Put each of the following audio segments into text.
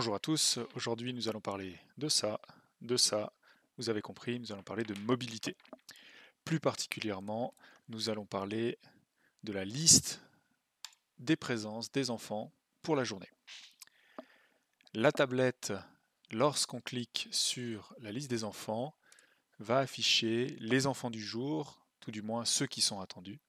Bonjour à tous, aujourd'hui nous allons parler de ça, vous avez compris, nous allons parler de mobilité. Plus particulièrement, nous allons parler de la liste des présences des enfants pour la journée. La tablette, lorsqu'on clique sur la liste des enfants, va afficher les enfants du jour, tout du moins ceux qui sont attendus.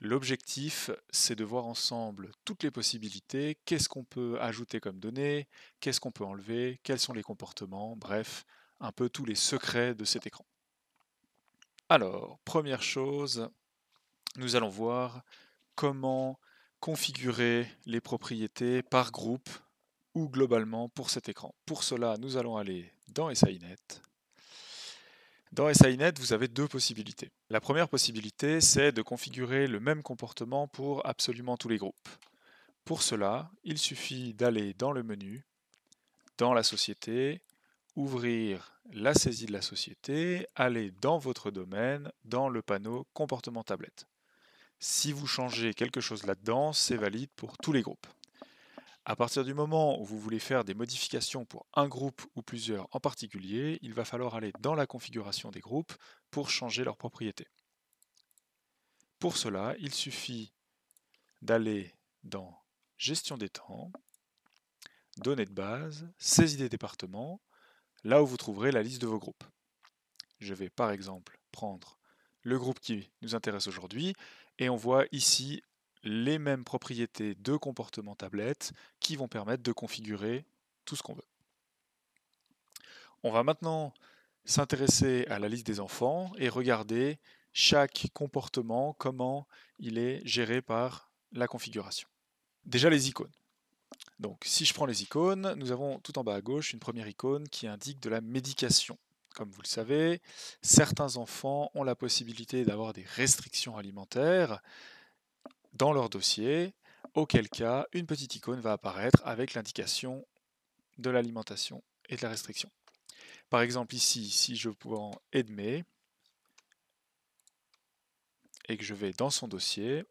L'objectif, c'est de voir ensemble toutes les possibilités, qu'est-ce qu'on peut ajouter comme données, qu'est-ce qu'on peut enlever, quels sont les comportements, bref, un peu tous les secrets de cet écran. Alors, première chose, nous allons voir comment configurer les propriétés par groupe ou globalement pour cet écran. Pour cela, nous allons aller dans SINet. Dans SINet, vous avez deux possibilités. La première possibilité, c'est de configurer le même comportement pour absolument tous les groupes. Pour cela, il suffit d'aller dans le menu, dans la société, ouvrir la saisie de la société, aller dans votre domaine, dans le panneau comportement tablette. Si vous changez quelque chose là-dedans, c'est valide pour tous les groupes. À partir du moment où vous voulez faire des modifications pour un groupe ou plusieurs en particulier, il va falloir aller dans la configuration des groupes pour changer leurs propriétés. Pour cela, il suffit d'aller dans Gestion des temps, Données de base, Saisie des départements, là où vous trouverez la liste de vos groupes. Je vais par exemple prendre le groupe qui nous intéresse aujourd'hui et on voit ici les mêmes propriétés de comportement tablette qui vont permettre de configurer tout ce qu'on veut. On va maintenant s'intéresser à la liste des enfants et regarder chaque comportement, comment il est géré par la configuration. Déjà les icônes. Donc si je prends les icônes, nous avons tout en bas à gauche une première icône qui indique de la médication. Comme vous le savez, certains enfants ont la possibilité d'avoir des restrictions alimentaires dans leur dossier, auquel cas une petite icône va apparaître avec l'indication de l'alimentation et de la restriction. Par exemple ici, si je prends Edmé et que je vais dans son dossier,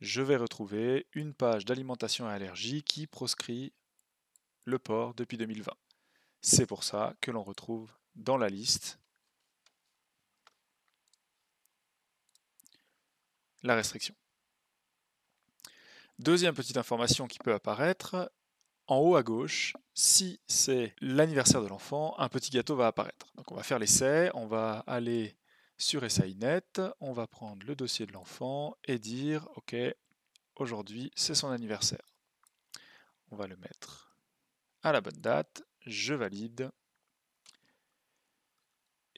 je vais retrouver une page d'alimentation et allergie qui proscrit le porc depuis 2020. C'est pour ça que l'on retrouve dans la liste la restriction. Deuxième petite information qui peut apparaître, en haut à gauche, si c'est l'anniversaire de l'enfant, un petit gâteau va apparaître. Donc on va faire l'essai, on va aller sur SINet, on va prendre le dossier de l'enfant et dire OK, aujourd'hui c'est son anniversaire. On va le mettre à la bonne date, je valide,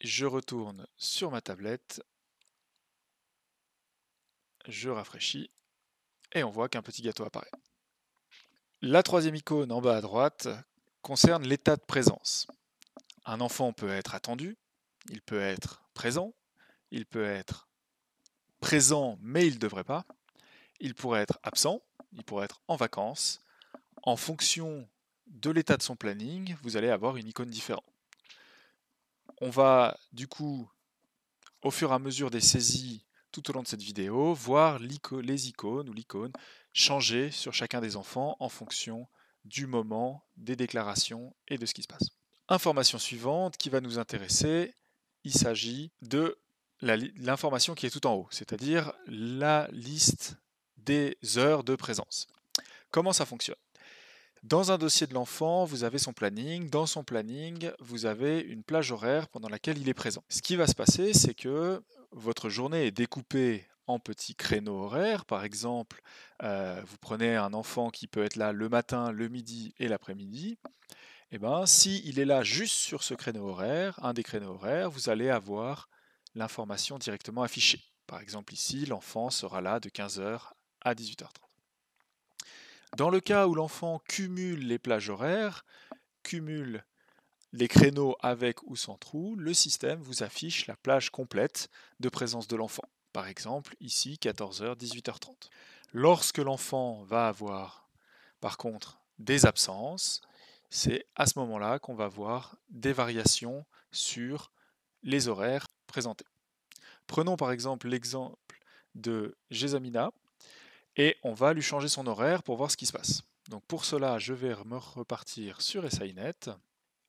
je retourne sur ma tablette, je rafraîchis et on voit qu'un petit gâteau apparaît. La troisième icône en bas à droite concerne l'état de présence. Un enfant peut être attendu, il peut être présent, il peut être présent mais il ne devrait pas, il pourrait être absent, il pourrait être en vacances. En fonction de l'état de son planning, vous allez avoir une icône différente. On va du coup, au fur et à mesure des saisies tout au long de cette vidéo, voir les icônes ou l'icône changer sur chacun des enfants en fonction du moment, des déclarations et de ce qui se passe. Information suivante qui va nous intéresser, il s'agit de l'information qui est tout en haut, c'est-à-dire la liste des heures de présence. Comment ça fonctionne? Dans un dossier de l'enfant, vous avez son planning. Dans son planning, vous avez une plage horaire pendant laquelle il est présent. Ce qui va se passer, c'est que votre journée est découpée en petits créneaux horaires. Par exemple, vous prenez un enfant qui peut être là le matin, le midi et l'après-midi. Eh ben, s'il est là juste sur ce créneau horaire, un des créneaux horaires, vous allez avoir l'information directement affichée. Par exemple ici, l'enfant sera là de 15 h à 18 h 30. Dans le cas où l'enfant cumule les plages horaires, cumule les créneaux avec ou sans trou, le système vous affiche la plage complète de présence de l'enfant. Par exemple, ici 14 h 18 h 30. Lorsque l'enfant va avoir, par contre, des absences, c'est à ce moment-là qu'on va voir des variations sur les horaires présentés. Prenons par exemple l'exemple de Gesamina. et on va lui changer son horaire pour voir ce qui se passe. Donc pour cela, je vais me repartir sur SINet,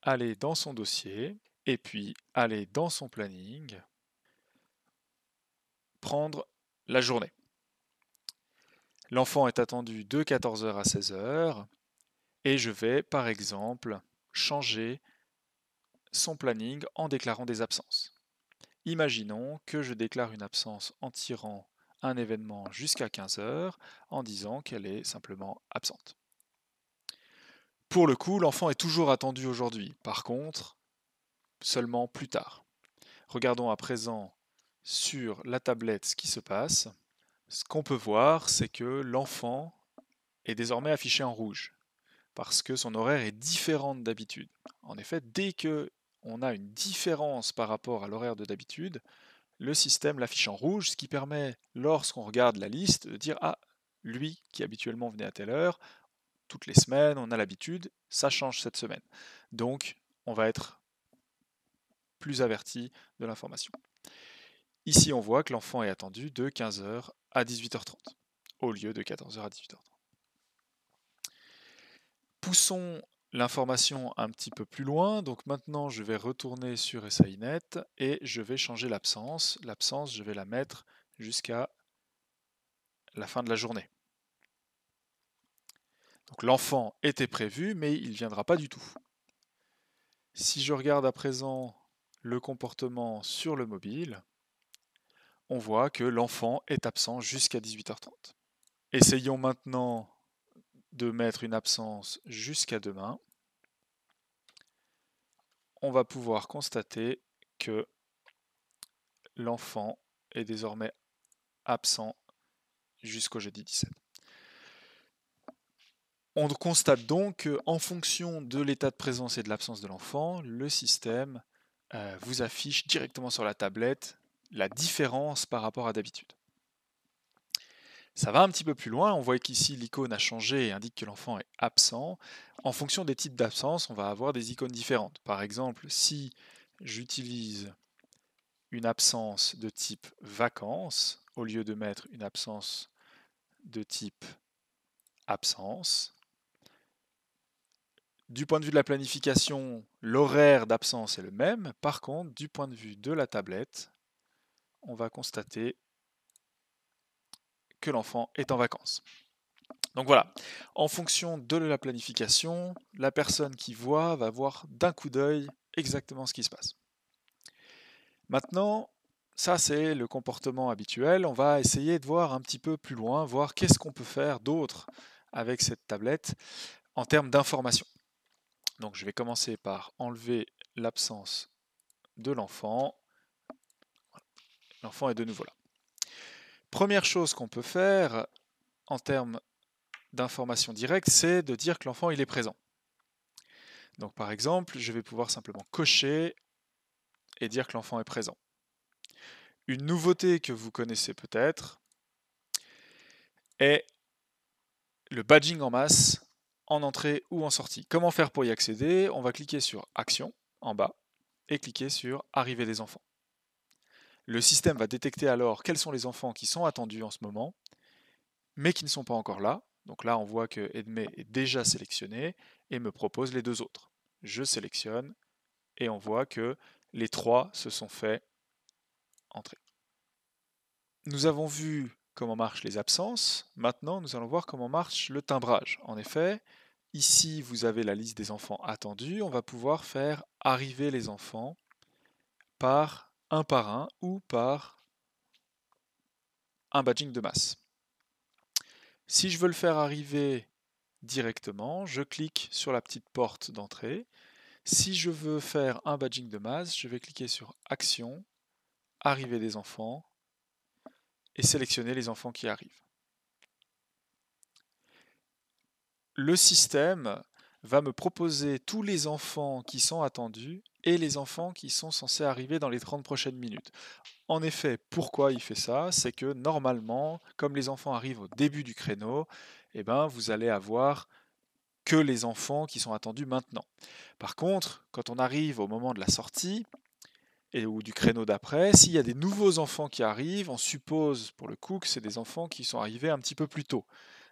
aller dans son dossier, et puis aller dans son planning, prendre la journée. L'enfant est attendu de 14h à 16h, et je vais par exemple changer son planning en déclarant des absences. Imaginons que je déclare une absence en tirant un événement jusqu'à 15h en disant qu'elle est simplement absente. Pour le coup, l'enfant est toujours attendu aujourd'hui. Par contre, seulement plus tard. Regardons à présent sur la tablette ce qui se passe. Ce qu'on peut voir, c'est que l'enfant est désormais affiché en rouge parce que son horaire est différent d'habitude. En effet, dès que on a une différence par rapport à l'horaire de d'habitude, le système l'affiche en rouge, ce qui permet, lorsqu'on regarde la liste, de dire ah, lui qui habituellement venait à telle heure, toutes les semaines, on a l'habitude, ça change cette semaine. Donc, on va être plus averti de l'information. Ici, on voit que l'enfant est attendu de 15h à 18h30, au lieu de 14h à 18h30. Poussons l'information un petit peu plus loin. Donc maintenant, je vais retourner sur SINet et je vais changer l'absence. L'absence, je vais la mettre jusqu'à la fin de la journée. Donc l'enfant était prévu, mais il ne viendra pas du tout. Si je regarde à présent le comportement sur le mobile, on voit que l'enfant est absent jusqu'à 18h30. Essayons maintenant de mettre une absence jusqu'à demain. On va pouvoir constater que l'enfant est désormais absent jusqu'au jeudi 17. On constate donc qu'en fonction de l'état de présence et de l'absence de l'enfant, le système vous affiche directement sur la tablette la différence par rapport à d'habitude. Ça va un petit peu plus loin, on voit qu'ici l'icône a changé et indique que l'enfant est absent. En fonction des types d'absence, on va avoir des icônes différentes. Par exemple, si j'utilise une absence de type vacances, au lieu de mettre une absence de type absence, du point de vue de la planification, l'horaire d'absence est le même. Par contre, du point de vue de la tablette, on va constater que l'enfant est en vacances. Donc voilà, en fonction de la planification, la personne qui voit va voir d'un coup d'œil exactement ce qui se passe. Maintenant, ça c'est le comportement habituel. On va essayer de voir un petit peu plus loin, voir qu'est-ce qu'on peut faire d'autre avec cette tablette en termes d'information. Donc je vais commencer par enlever l'absence de l'enfant. L'enfant est de nouveau là. Première chose qu'on peut faire en termes d'information directe, c'est de dire que l'enfant il est présent. Donc par exemple, je vais pouvoir simplement cocher et dire que l'enfant est présent. Une nouveauté que vous connaissez peut-être est le badging en masse en entrée ou en sortie. Comment faire pour y accéder? On va cliquer sur Action en bas et cliquer sur Arrivée des enfants. Le système va détecter alors quels sont les enfants qui sont attendus en ce moment, mais qui ne sont pas encore là. Donc là, on voit que Edmé est déjà sélectionné et me propose les deux autres. Je sélectionne et on voit que les trois se sont fait entrer. Nous avons vu comment marchent les absences. Maintenant, nous allons voir comment marche le timbrage. En effet, ici, vous avez la liste des enfants attendus. On va pouvoir faire arriver les enfants par un ou par un badging de masse. Si je veux le faire arriver directement, je clique sur la petite porte d'entrée. Si je veux faire un badging de masse, je vais cliquer sur Action, Arrivée des enfants et sélectionner les enfants qui arrivent. Le système va me proposer tous les enfants qui sont attendus et les enfants qui sont censés arriver dans les 30 prochaines minutes. En effet, pourquoi il fait ça? C'est que normalement, comme les enfants arrivent au début du créneau, vous allez avoir que les enfants qui sont attendus maintenant. Par contre, quand on arrive au moment de la sortie, ou du créneau d'après. S'il y a des nouveaux enfants qui arrivent, on suppose pour le coup que c'est des enfants qui sont arrivés un petit peu plus tôt.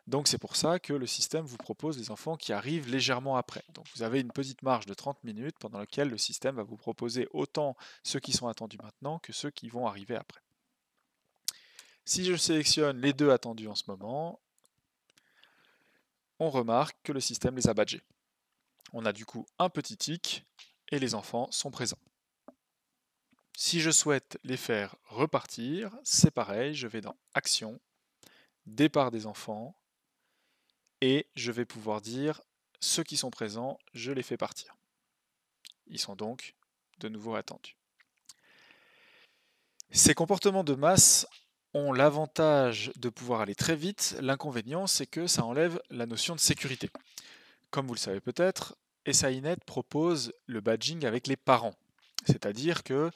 Donc c'est pour ça que le système vous propose des enfants qui arrivent légèrement après. Donc vous avez une petite marge de 30 minutes pendant laquelle le système va vous proposer autant ceux qui sont attendus maintenant que ceux qui vont arriver après. Si je sélectionne les deux attendus en ce moment, on remarque que le système les a badgés. On a du coup un petit tic et les enfants sont présents. Si je souhaite les faire repartir, c'est pareil, je vais dans Action, Départ des enfants, et je vais pouvoir dire ceux qui sont présents, je les fais partir. Ils sont donc de nouveau attendus. Ces comportements de masse ont l'avantage de pouvoir aller très vite. L'inconvénient, c'est que ça enlève la notion de sécurité. Comme vous le savez peut-être, SAINet propose le badging avec les parents. C'est-à-dire que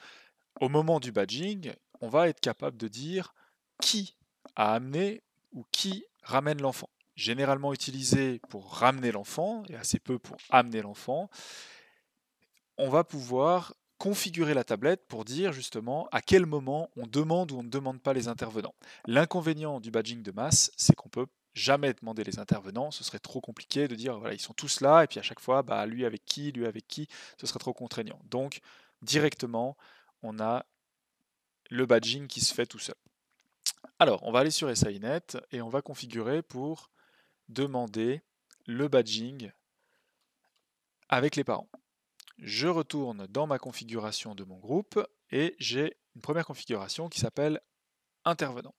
au moment du badging, on va être capable de dire qui a amené ou qui ramène l'enfant. Généralement utilisé pour ramener l'enfant et assez peu pour amener l'enfant. On va pouvoir configurer la tablette pour dire justement à quel moment on demande ou on ne demande pas les intervenants. L'inconvénient du badging de masse, c'est qu'on peut jamais demander les intervenants, ce serait trop compliqué de dire voilà, ils sont tous là et puis à chaque fois lui avec qui, ce serait trop contraignant. Donc directement, on a le badging qui se fait tout seul. Alors, on va aller sur SAINet et on va configurer pour demander le badging avec les parents. Je retourne dans ma configuration de mon groupe et j'ai une première configuration qui s'appelle intervenant.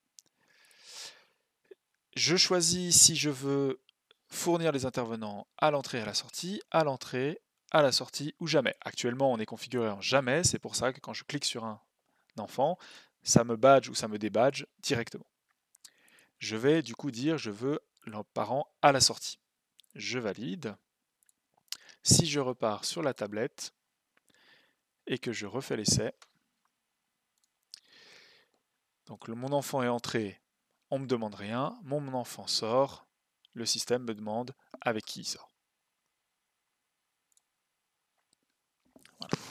Je choisis si je veux fournir les intervenants à l'entrée et à la sortie, à l'entrée, à la sortie ou jamais. Actuellement, on est configuré en jamais, c'est pour ça que quand je clique sur un enfant, ça me badge ou ça me débadge directement. Je vais du coup dire je veux leurs parents à la sortie. Je valide. Si je repars sur la tablette et que je refais l'essai, donc mon enfant est entré, on ne me demande rien, mon enfant sort, le système me demande avec qui il sort. Voilà.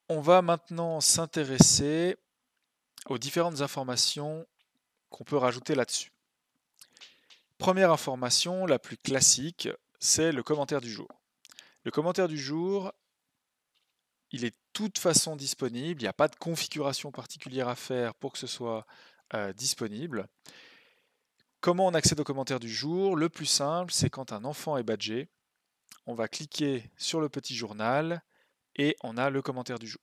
On va maintenant s'intéresser aux différentes informations qu'on peut rajouter là-dessus. Première information, la plus classique, c'est le commentaire du jour. Le commentaire du jour, il est de toute façon disponible, il n'y a pas de configuration particulière à faire pour que ce soit disponible. Comment on accède au commentaire du jour? Le plus simple, c'est quand un enfant est badgé, on va cliquer sur le petit journal et on a le commentaire du jour.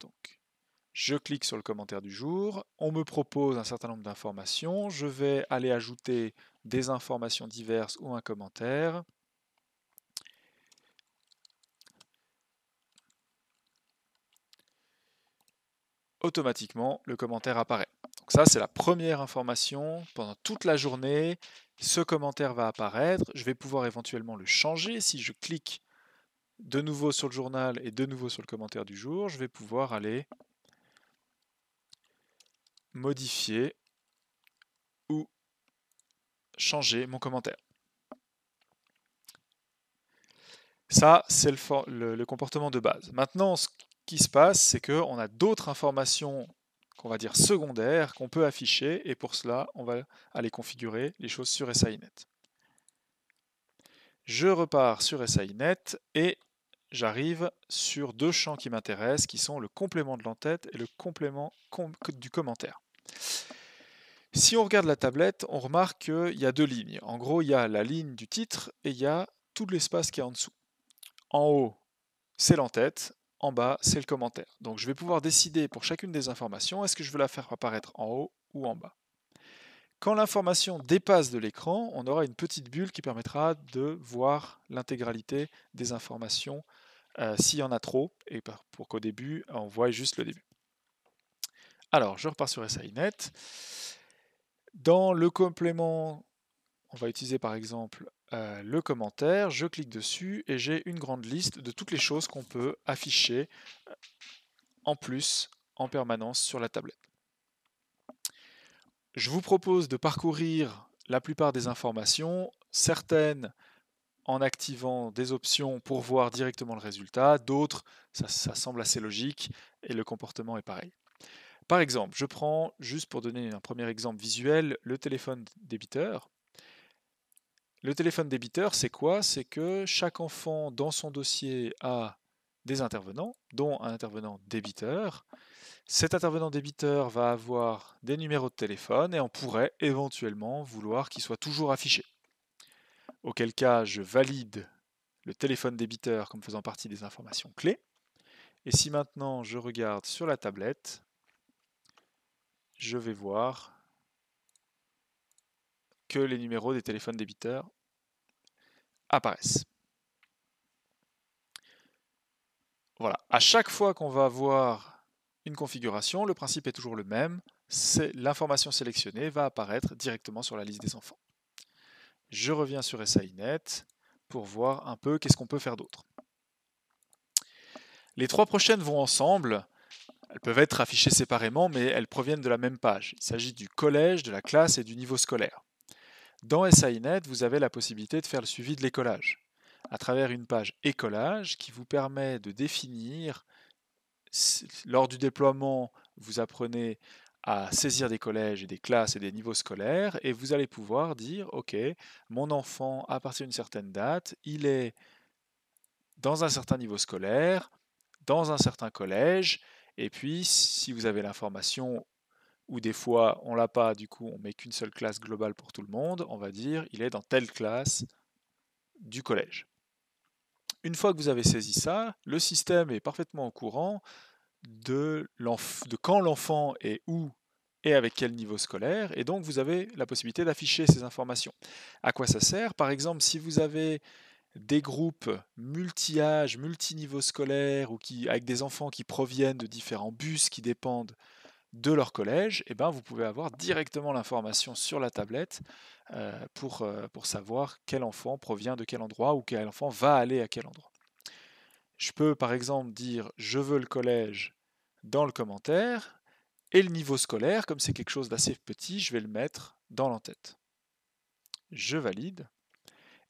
Donc, je clique sur le commentaire du jour, on me propose un certain nombre d'informations, je vais aller ajouter des informations diverses ou un commentaire. Automatiquement, le commentaire apparaît. Donc ça, c'est la première information. Pendant toute la journée, ce commentaire va apparaître. Je vais pouvoir éventuellement le changer. Si je clique de nouveau sur le journal et de nouveau sur le commentaire du jour, je vais pouvoir aller modifier ou changer mon commentaire. Ça, c'est le comportement de base. Maintenant, ce qui se passe, c'est qu'on a d'autres informations qu'on va dire secondaires qu'on peut afficher et pour cela, on va aller configurer les choses sur SAINet. Je repars sur SAINet et j'arrive sur deux champs qui m'intéressent qui sont le complément de l'entête et le complément du commentaire. Si on regarde la tablette, on remarque qu'il y a deux lignes. En gros, il y a la ligne du titre et il y a tout l'espace qui est en dessous. En haut, c'est l'entête, en bas, c'est le commentaire. Donc je vais pouvoir décider pour chacune des informations, est-ce que je veux la faire apparaître en haut ou en bas. Quand l'information dépasse de l'écran, on aura une petite bulle qui permettra de voir l'intégralité des informations s'il y en a trop, et pour qu'au début, on voit juste le début. Alors, je repars sur SAINet. Dans le complément, on va utiliser par exemple le commentaire, je clique dessus et j'ai une grande liste de toutes les choses qu'on peut afficher en plus en permanence sur la tablette. Je vous propose de parcourir la plupart des informations. Certaines, en activant des options pour voir directement le résultat, d'autres, ça semble assez logique et le comportement est pareil. Par exemple, je prends, juste pour donner un premier exemple visuel, le téléphone débiteur. Le téléphone débiteur, c'est quoi? C'est que chaque enfant dans son dossier a des intervenants, dont un intervenant débiteur. Cet intervenant débiteur va avoir des numéros de téléphone et on pourrait éventuellement vouloir qu'ils soient toujours affichés. Auquel cas, je valide le téléphone débiteur comme faisant partie des informations clés. Et si maintenant je regarde sur la tablette, je vais voir que les numéros des téléphones débiteurs apparaissent. Voilà, à chaque fois qu'on va avoir une configuration, le principe est toujours le même, c'est l'information sélectionnée va apparaître directement sur la liste des enfants. Je reviens sur SAINet pour voir un peu qu'est-ce qu'on peut faire d'autre. Les trois prochaines vont ensemble, elles peuvent être affichées séparément, mais elles proviennent de la même page. Il s'agit du collège, de la classe et du niveau scolaire. Dans SAINet, vous avez la possibilité de faire le suivi de l'écolage, à travers une page écolage qui vous permet de définir, lors du déploiement, vous apprenez à saisir des collèges et des classes et des niveaux scolaires, et vous allez pouvoir dire, ok, mon enfant, à partir d'une certaine date, il est dans un certain niveau scolaire, dans un certain collège, et puis si vous avez l'information, ou des fois on l'a pas, du coup on met qu'une seule classe globale pour tout le monde, on va dire il est dans telle classe du collège. Une fois que vous avez saisi ça, le système est parfaitement au courant de quand l'enfant est où et avec quel niveau scolaire, et donc vous avez la possibilité d'afficher ces informations. À quoi ça sert? Par exemple, si vous avez des groupes multi-âges, multi-niveaux scolaires, ou avec des enfants qui proviennent de différents bus qui dépendent de leur collège, et ben vous pouvez avoir directement l'information sur la tablette pour savoir quel enfant provient de quel endroit ou quel enfant va aller à quel endroit. Je peux par exemple dire je veux le collège dans le commentaire et le niveau scolaire, comme c'est quelque chose d'assez petit, je vais le mettre dans l'entête. Je valide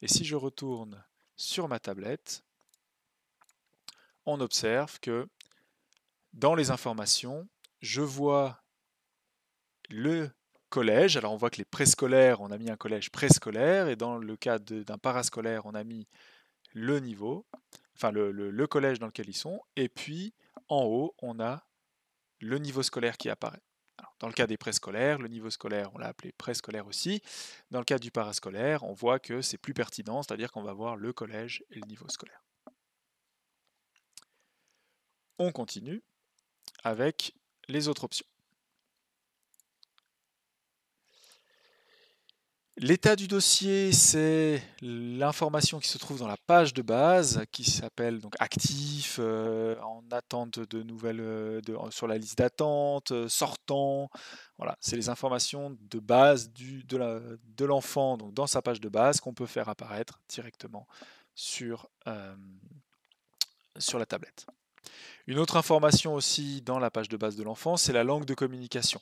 et si je retourne sur ma tablette, on observe que dans les informations, je vois le collège. Alors on voit que les préscolaires, on a mis un collège préscolaire, et dans le cas d'un parascolaire, on a mis le niveau, enfin le collège dans lequel ils sont, et puis en haut, on a le niveau scolaire qui apparaît. Alors, dans le cas des préscolaires, le niveau scolaire, on l'a appelé préscolaire aussi. Dans le cas du parascolaire, on voit que c'est plus pertinent, c'est-à-dire qu'on va voir le collège et le niveau scolaire. On continue avec les autres options. L'état du dossier, c'est l'information qui se trouve dans la page de base, qui s'appelle donc actif, en attente de nouvelles, sur la liste d'attente, sortant. Voilà, c'est les informations de base de l'enfant, donc dans sa page de base, qu'on peut faire apparaître directement sur la tablette. Une autre information aussi dans la page de base de l'enfant, c'est la langue de communication.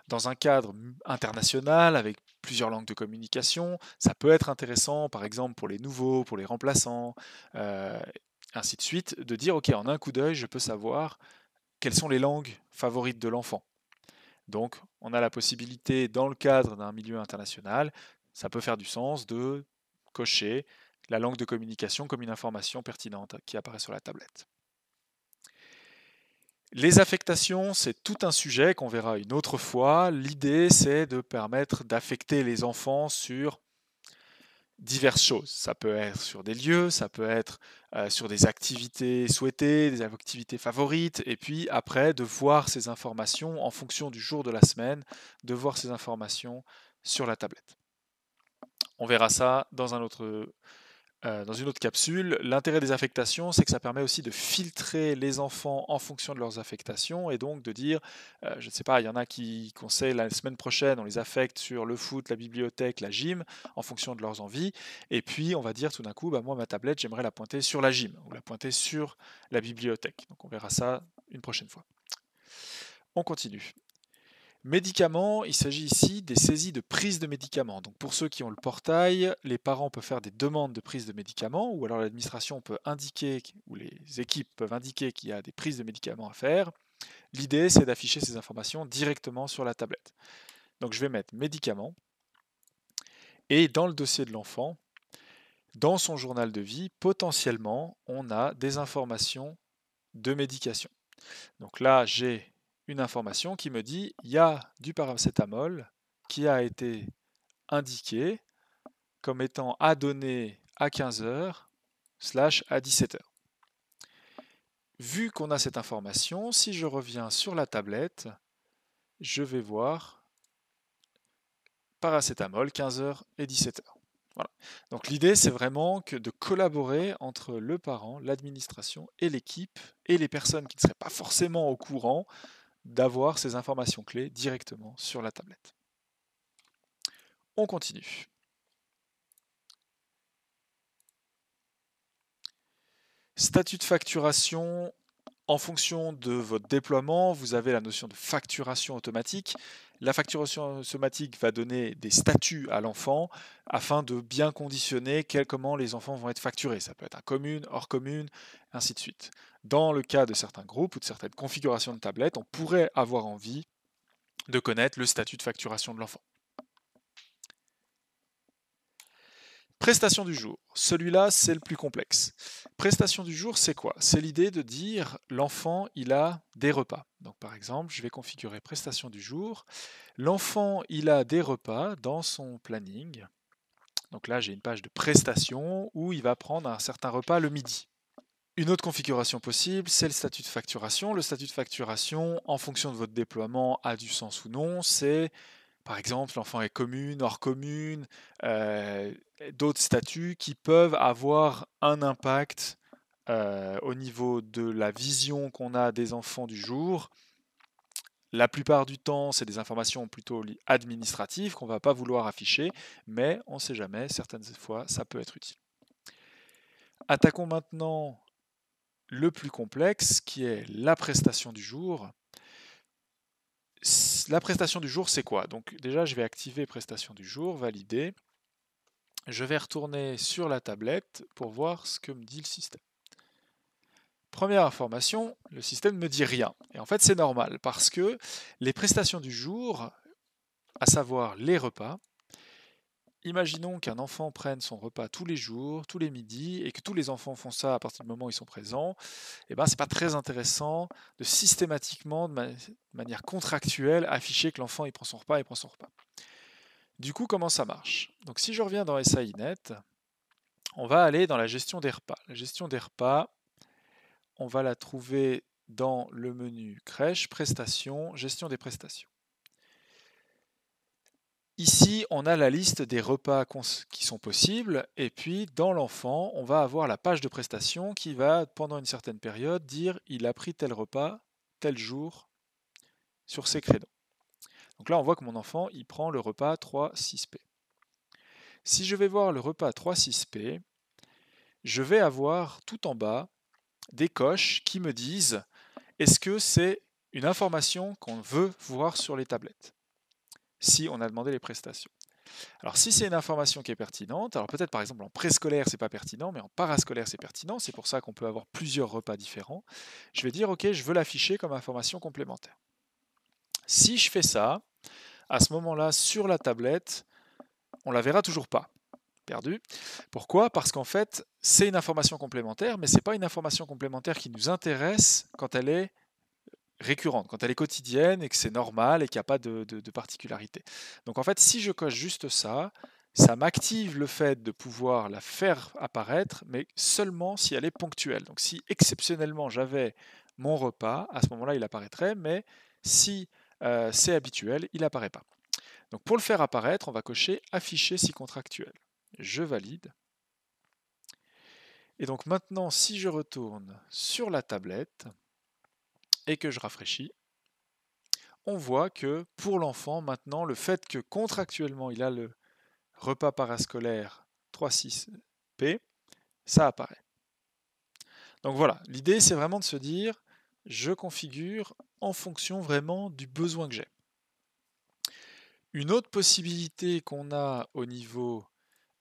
Dans un cadre international avec plusieurs langues de communication, ça peut être intéressant, par exemple pour les nouveaux, pour les remplaçants, ainsi de suite, de dire, ok, en un coup d'œil, je peux savoir quelles sont les langues favorites de l'enfant. Donc, on a la possibilité, dans le cadre d'un milieu international, ça peut faire du sens de cocher la langue de communication comme une information pertinente qui apparaît sur la tablette. Les affectations, c'est tout un sujet qu'on verra une autre fois. L'idée, c'est de permettre d'affecter les enfants sur diverses choses. Ça peut être sur des lieux, ça peut être sur des activités souhaitées, des activités favorites, et puis après, de voir ces informations en fonction du jour de la semaine, de voir ces informations sur la tablette. On verra ça dans dans une autre capsule. L'intérêt des affectations, c'est que ça permet aussi de filtrer les enfants en fonction de leurs affectations, et donc de dire, je ne sais pas, il y en a qui conseillent la semaine prochaine, on les affecte sur le foot, la bibliothèque, la gym, en fonction de leurs envies, et puis on va dire tout d'un coup, bah, moi ma tablette, j'aimerais la pointer sur la gym, ou la pointer sur la bibliothèque. Donc on verra ça une prochaine fois. On continue. Médicaments, il s'agit ici des saisies de prise de médicaments. Donc pour ceux qui ont le portail, les parents peuvent faire des demandes de prise de médicaments, ou alors l'administration peut indiquer, ou les équipes peuvent indiquer qu'il y a des prises de médicaments à faire. L'idée, c'est d'afficher ces informations directement sur la tablette. Donc je vais mettre médicaments, et dans le dossier de l'enfant, dans son journal de vie, potentiellement, on a des informations de médication. Donc là, j'ai une information qui me dit il y a du paracétamol qui a été indiqué comme étant à donner à 15h / à 17h. Vu qu'on a cette information, si je reviens sur la tablette, je vais voir paracétamol 15h et 17h. Voilà. Donc l'idée, c'est vraiment de collaborer entre le parent, l'administration et l'équipe et les personnes qui ne seraient pas forcément au courant d'avoir ces informations clés directement sur la tablette. On continue. Statut de facturation. En fonction de votre déploiement, vous avez la notion de facturation automatique. La facturation automatique va donner des statuts à l'enfant afin de bien conditionner comment les enfants vont être facturés. Ça peut être à commune, hors commune, ainsi de suite. Dans le cas de certains groupes ou de certaines configurations de tablettes, on pourrait avoir envie de connaître le statut de facturation de l'enfant. Prestation du jour. Celui-là, c'est le plus complexe. Prestation du jour, c'est quoi? C'est l'idée de dire l'enfant, il a des repas. Donc par exemple, je vais configurer prestation du jour. L'enfant, il a des repas dans son planning. Donc là, j'ai une page de prestation où il va prendre un certain repas le midi. Une autre configuration possible, c'est le statut de facturation. Le statut de facturation, en fonction de votre déploiement, a du sens ou non. C'est par exemple, l'enfant est commune, hors commune, d'autres statuts qui peuvent avoir un impact au niveau de la vision qu'on a des enfants du jour. La plupart du temps, c'est des informations plutôt administratives qu'on ne va pas vouloir afficher, mais on ne sait jamais, certaines fois, ça peut être utile. Attaquons maintenant le plus complexe, qui est la prestation du jour. La prestation du jour, c'est quoi? Donc déjà, je vais activer prestation du jour, valider. Je vais retourner sur la tablette pour voir ce que me dit le système. Première information, le système ne me dit rien. Et en fait, c'est normal parce que les prestations du jour, à savoir les repas, imaginons qu'un enfant prenne son repas tous les jours, tous les midis, et que tous les enfants font ça à partir du moment où ils sont présents, et ben c'est pas très intéressant de systématiquement, de manière contractuelle, afficher que l'enfant il prend son repas, Du coup, comment ça marche? Donc si je reviens dans SAINet, on va aller dans la gestion des repas. La gestion des repas, on va la trouver dans le menu crèche, prestations, gestion des prestations. Ici, on a la liste des repas qui sont possibles, et puis dans l'enfant, on va avoir la page de prestation qui va, pendant une certaine période, dire il a pris tel repas, tel jour, sur ces créneaux. Donc là, on voit que mon enfant, il prend le repas 3-6P. Si je vais voir le repas 3-6P, je vais avoir tout en bas des coches qui me disent est-ce que c'est une information qu'on veut voir sur les tablettes si on a demandé les prestations. Alors si c'est une information qui est pertinente, alors peut-être par exemple en préscolaire c'est pas pertinent, mais en parascolaire c'est pertinent, c'est pour ça qu'on peut avoir plusieurs repas différents, je vais dire ok je veux l'afficher comme information complémentaire. Si je fais ça, à ce moment-là sur la tablette, on la verra toujours pas. Perdu. Pourquoi? Parce qu'en fait, c'est une information complémentaire, mais ce n'est pas une information complémentaire qui nous intéresse quand elle est récurrente, quand elle est quotidienne et que c'est normal et qu'il n'y a pas de particularité. Donc en fait, si je coche juste ça, ça m'active le fait de pouvoir la faire apparaître, mais seulement si elle est ponctuelle. Donc si exceptionnellement j'avais mon repas, à ce moment-là, il apparaîtrait, mais si c'est habituel, il n'apparaît pas. Donc pour le faire apparaître, on va cocher afficher si contractuel. Je valide. Et donc maintenant, si je retourne sur la tablette et que je rafraîchis, on voit que pour l'enfant, maintenant, le fait que contractuellement il a le repas parascolaire 3-6P, ça apparaît. Donc voilà, l'idée c'est vraiment de se dire, je configure en fonction vraiment du besoin que j'ai. Une autre possibilité qu'on a au niveau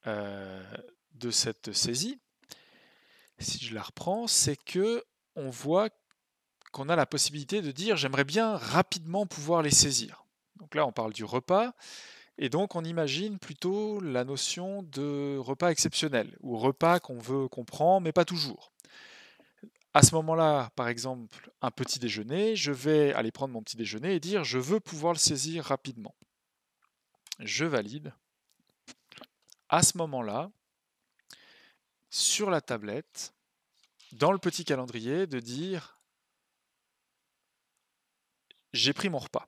de cette saisie, si je la reprends, c'est que on voit qu'on a la possibilité de dire j'aimerais bien rapidement pouvoir les saisir. Donc là, on parle du repas, et donc on imagine plutôt la notion de repas exceptionnel, ou repas qu'on prend, mais pas toujours. À ce moment-là, par exemple, un petit déjeuner, je vais aller prendre mon petit déjeuner et dire je veux pouvoir le saisir rapidement. Je valide. À ce moment-là, sur la tablette, dans le petit calendrier, de dire j'ai pris mon repas.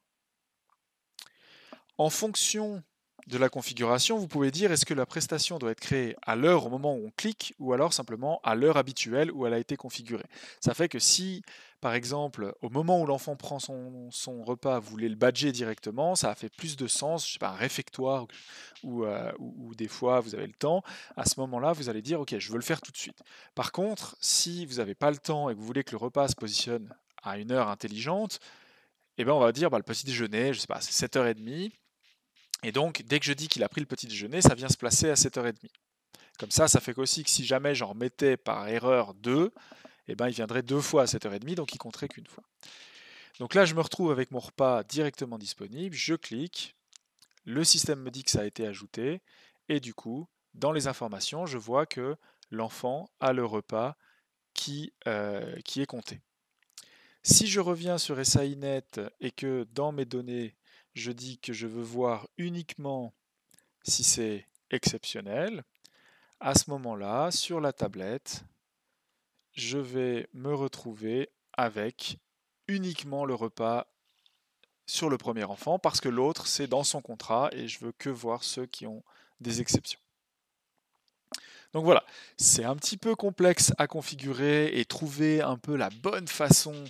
En fonction de la configuration, vous pouvez dire est-ce que la prestation doit être créée à l'heure au moment où on clique ou alors simplement à l'heure habituelle où elle a été configurée. Ça fait que si, par exemple, au moment où l'enfant prend son repas, vous voulez le badger directement, ça a fait plus de sens, je sais pas, un réfectoire ou des fois vous avez le temps, à ce moment-là, vous allez dire ok, je veux le faire tout de suite. Par contre, si vous n'avez pas le temps et que vous voulez que le repas se positionne à une heure intelligente, eh ben on va dire le petit déjeuner, je sais pas, c'est 7h30. Et donc, dès que je dis qu'il a pris le petit déjeuner, ça vient se placer à 7h30. Comme ça fait qu'aussi que si jamais j'en remettais par erreur 2, eh ben, il viendrait 2 fois à 7h30, donc il compterait qu'une fois. Donc là, je me retrouve avec mon repas directement disponible, je clique, le système me dit que ça a été ajouté, et du coup, dans les informations, je vois que l'enfant a le repas qui est compté. Si je reviens sur SAINet et que dans mes données, je dis que je veux voir uniquement si c'est exceptionnel, à ce moment-là, sur la tablette, je vais me retrouver avec uniquement le repas sur le premier enfant parce que l'autre, c'est dans son contrat et je veux que voir ceux qui ont des exceptions. Donc voilà, c'est un petit peu complexe à configurer et trouver un peu la bonne façon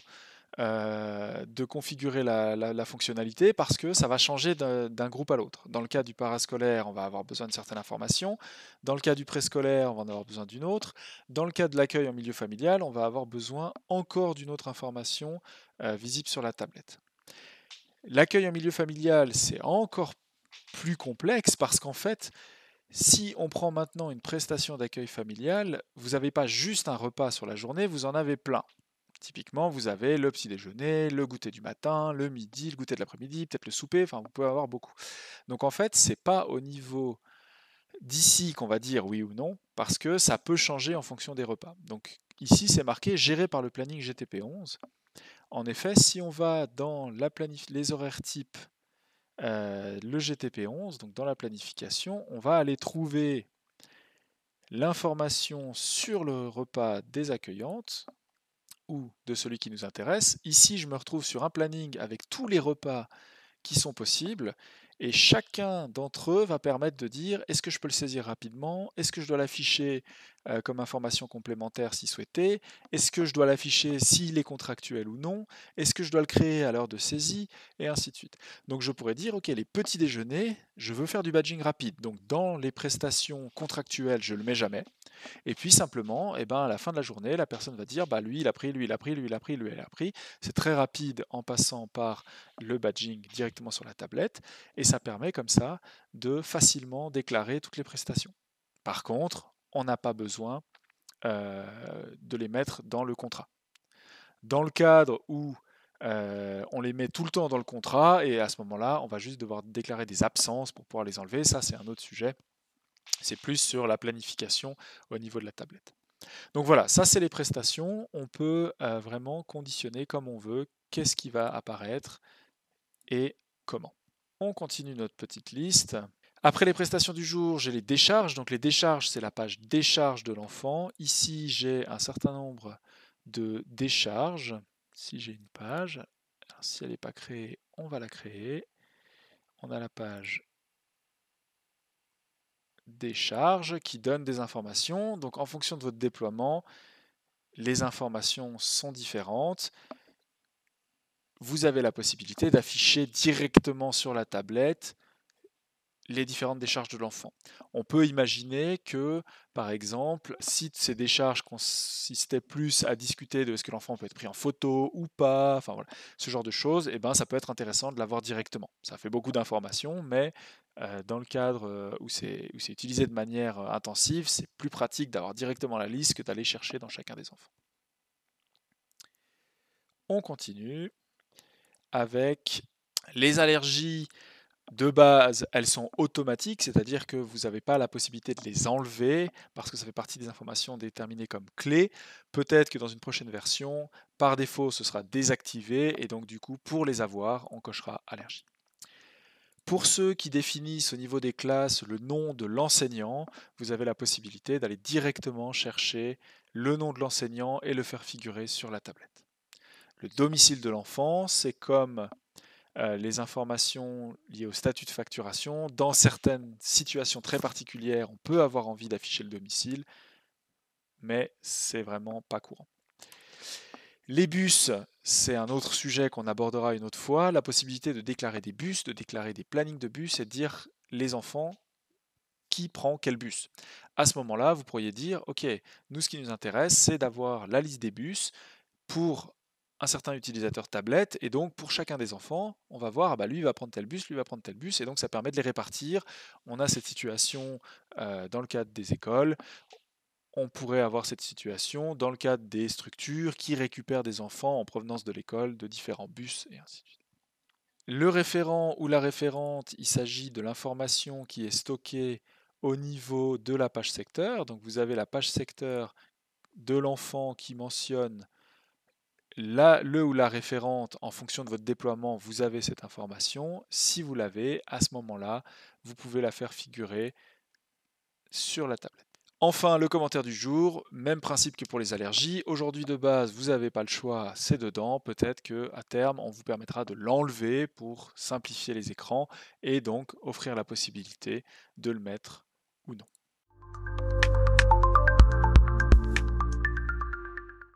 de configurer la fonctionnalité parce que ça va changer d'un groupe à l'autre. Dans le cas du parascolaire, on va avoir besoin de certaines informations. Dans le cas du préscolaire, on va en avoir besoin d'une autre. Dans le cas de l'accueil en milieu familial, on va avoir besoin encore d'une autre information visible sur la tablette. L'accueil en milieu familial, c'est encore plus complexe parce qu'en fait, si on prend maintenant une prestation d'accueil familial, vous n'avez pas juste un repas sur la journée, vous en avez plein. Typiquement, vous avez le petit déjeuner, le goûter du matin, le midi, le goûter de l'après-midi, peut-être le souper, enfin vous pouvez avoir beaucoup. Donc en fait, c'est pas au niveau d'ici qu'on va dire oui ou non, parce que ça peut changer en fonction des repas. Donc ici, c'est marqué géré par le planning GTP11. En effet, si on va dans les horaires types, le GTP11, donc dans la planification, on va aller trouver l'information sur le repas des accueillantes ou de celui qui nous intéresse. Ici, je me retrouve sur un planning avec tous les repas qui sont possibles et chacun d'entre eux va permettre de dire est-ce que je peux le saisir rapidement, est-ce que je dois l'afficher comme information complémentaire si souhaité, est-ce que je dois l'afficher s'il est contractuel ou non, est-ce que je dois le créer à l'heure de saisie, et ainsi de suite. Donc je pourrais dire ok, les petits déjeuners, je veux faire du badging rapide, donc dans les prestations contractuelles, je le mets jamais. Et puis simplement, eh ben, à la fin de la journée, la personne va dire bah, lui il a pris, lui il a pris, lui il a pris, lui il a pris. C'est très rapide en passant par le badging directement sur la tablette et ça permet comme ça de facilement déclarer toutes les prestations. Par contre, on n'a pas besoin de les mettre dans le contrat. Dans le cadre où on les met tout le temps dans le contrat et à ce moment-là, on va juste devoir déclarer des absences pour pouvoir les enlever. Ça, c'est un autre sujet. C'est plus sur la planification au niveau de la tablette. Donc voilà, ça c'est les prestations. On peut vraiment conditionner comme on veut qu'est-ce qui va apparaître et comment. On continue notre petite liste. Après les prestations du jour, j'ai les décharges. Donc les décharges, c'est la page décharge de l'enfant. Ici, j'ai un certain nombre de décharges. Si j'ai une page, alors, si elle n'est pas créée, on va la créer. On a la page décharge qui donne des informations. Donc en fonction de votre déploiement, les informations sont différentes. Vous avez la possibilité d'afficher directement sur la tablette les différentes décharges de l'enfant. On peut imaginer que, par exemple, si ces décharges consistaient plus à discuter de est-ce que l'enfant peut être pris en photo ou pas, enfin voilà, ce genre de choses, eh ben, ça peut être intéressant de l'avoir directement. Ça fait beaucoup d'informations, mais dans le cadre où c'est utilisé de manière intensive, c'est plus pratique d'avoir directement la liste que d'aller chercher dans chacun des enfants. On continue avec les allergies. De base, elles sont automatiques, c'est-à-dire que vous n'avez pas la possibilité de les enlever parce que ça fait partie des informations déterminées comme clés. Peut-être que dans une prochaine version, par défaut, ce sera désactivé et donc du coup, pour les avoir, on cochera allergie. Pour ceux qui définissent au niveau des classes le nom de l'enseignant, vous avez la possibilité d'aller directement chercher le nom de l'enseignant et le faire figurer sur la tablette. Le domicile de l'enfant, c'est comme les informations liées au statut de facturation. Dans certaines situations très particulières, on peut avoir envie d'afficher le domicile, mais c'est vraiment pas courant. Les bus, c'est un autre sujet qu'on abordera une autre fois. La possibilité de déclarer des bus, de déclarer des plannings de bus et de dire les enfants qui prend quel bus. À ce moment-là, vous pourriez dire, OK, nous, ce qui nous intéresse, c'est d'avoir la liste des bus pour un certain utilisateur tablette, et donc pour chacun des enfants, on va voir, ah bah lui il va prendre tel bus, lui va prendre tel bus, et donc ça permet de les répartir. On a cette situation dans le cadre des écoles, on pourrait avoir cette situation dans le cadre des structures qui récupèrent des enfants en provenance de l'école, de différents bus, et ainsi de suite. Le référent ou la référente, il s'agit de l'information qui est stockée au niveau de la page secteur. Donc vous avez la page secteur de l'enfant qui mentionne le ou la référente en fonction de votre déploiement, vous avez cette information. Si vous l'avez, à ce moment-là, vous pouvez la faire figurer sur la tablette. Enfin, le commentaire du jour, même principe que pour les allergies. Aujourd'hui de base, vous n'avez pas le choix, c'est dedans. Peut-être qu'à terme, on vous permettra de l'enlever pour simplifier les écrans et donc offrir la possibilité de le mettre ou non.